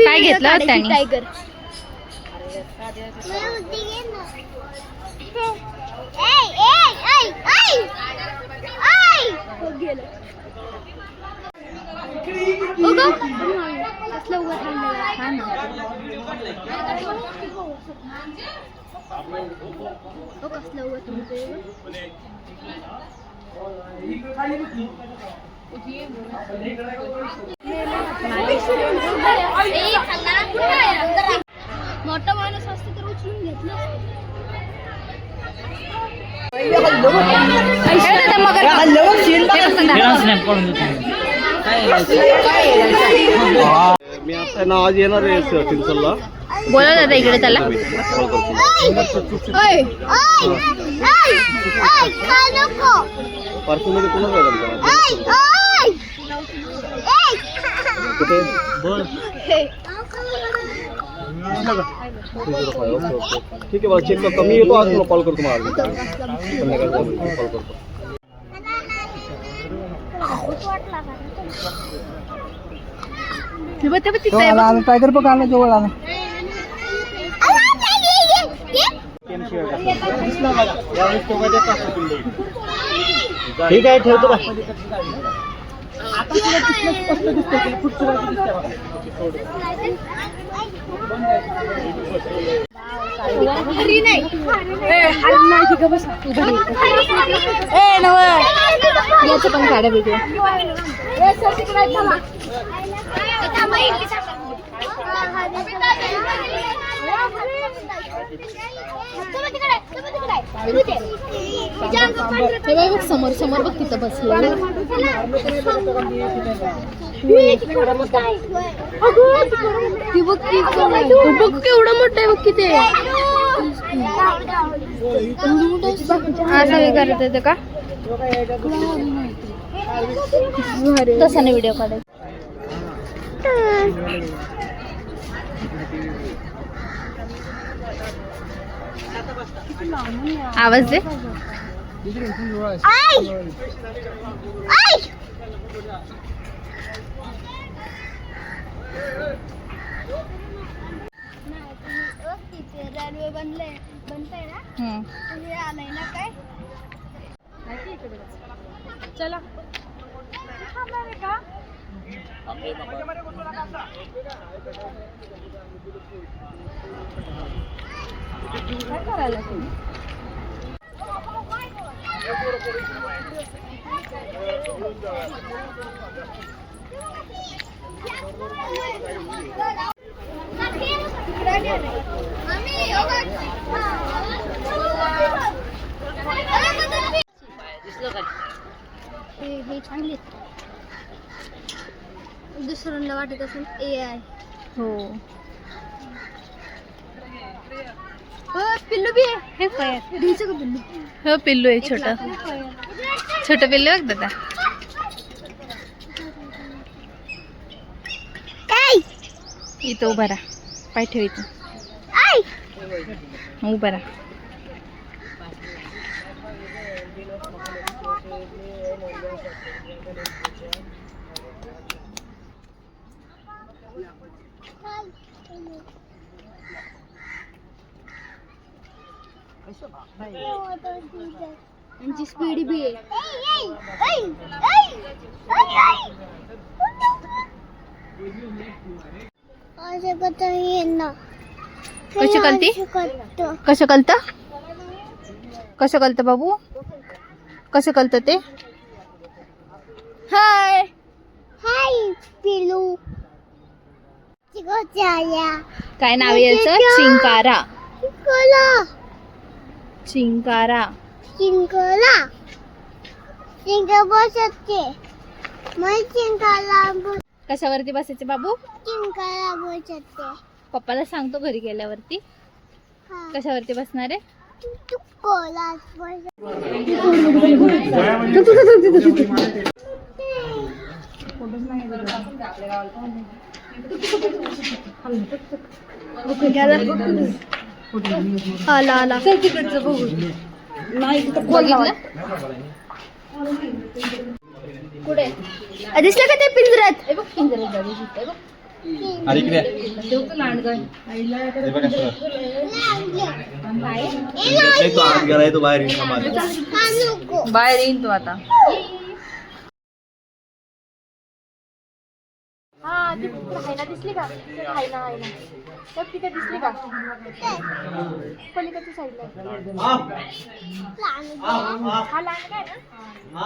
काय घेतलं त्यांनी? टायगर. मोठा माणूस असतो तर उचलून घेतलं. मी आता ना आज येणार आहे चिंचलला. बोला दादा इकडे त्याला. पार्किंग मध्ये पुन्हा काय कुठे बोल. ठीक आहे बघा चेक करतो मी. येतो आज तुला कॉल करतो. मला संध्याकाळी कॉल करतो. टायगर पण आला जवळ आला. ठीक आहे ठेवतो का. याचं पण काढा व्हिडिओ. समोर समोर बघ तिथं बसलं. बघ केवढं मोठं आहे बघ किती. असं हे करत येतं का? तसा नाही व्हिडिओ काढायचा. आवाज दे. रेल्वे बनतंय ना. तुम्ही आलाय ना काय. चला काय करायला तुम्ही? हे चांगले दुसऱ्यांना वाटत असेल AI. हो पिल्लू बी हे काय घ्यायचं का पिल्लू. हो पिल्लू आहे छोटं. छोटं पिल्लू बघ दादा. इथं उभा राहा. पाय ठेव इथं. उभा राहा. यांची स्पीड बी आहे. कसं कळती? कसं कळतं? कसं कळतं बाबू? कसं कळतं ते? हाय हाय पिलू. काय नाव याचं? चिंकारा. चिंकारा. चिंकारा. चिंका बसते. मग चिंकाला कशावरती बसायचे बाबू? चिंकाला बसते. पप्पाला सांगतो घरी गेल्यावरती. कशावरती बसणार आहे? आला आला तिकडचं बघू. बघितलं कुठे दिसलं का ते पिंजऱ्यात. पिंजऱ्यात जाऊ. अरे इकडे तो आत गेलाय तो बाहेर येईल माझ्या. बाहेर येईन तू आता. हा ती हायना दिसली का? हायना तर तिथे दिसली का? पलीकडच्या साईडला हा लहान काय ना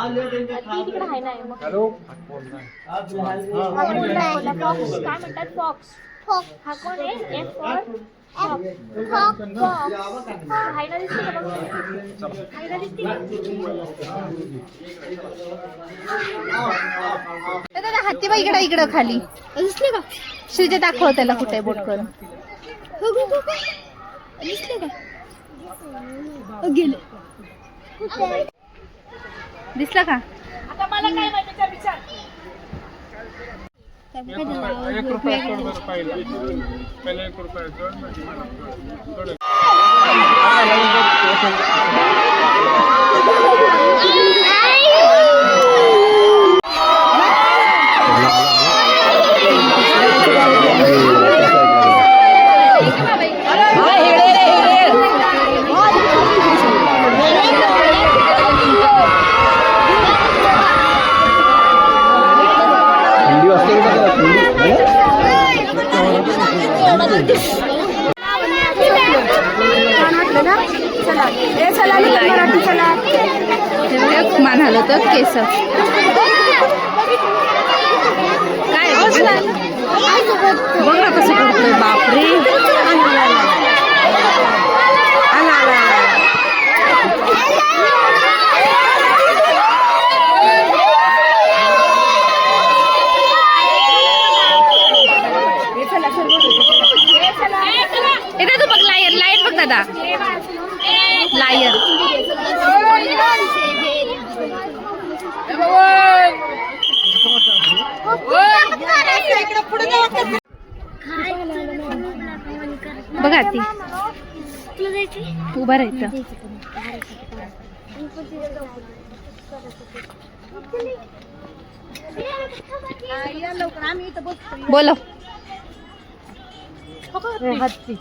ती तिकडे हायना आहे मग. फॉक्स काय म्हणतात? फॉक्स. हा कोण आहे? एफ फॉर हायना दिसली का? बघ हायना दिसली का? दादा हत्ती बाई इकडं खाली दिसले का? श्रीजे दाखव त्याला कुठे बोट करून. दिसले का? गेले दिसला का? आता मला काय माहिती विचार. थंडी वाजते मान हलत केस काय बघ ना कसं करतोय. बापरे येते तू बघ. लायर बघ दादा. लायर बघा ती उभा राहायचं. बोलो हत्ती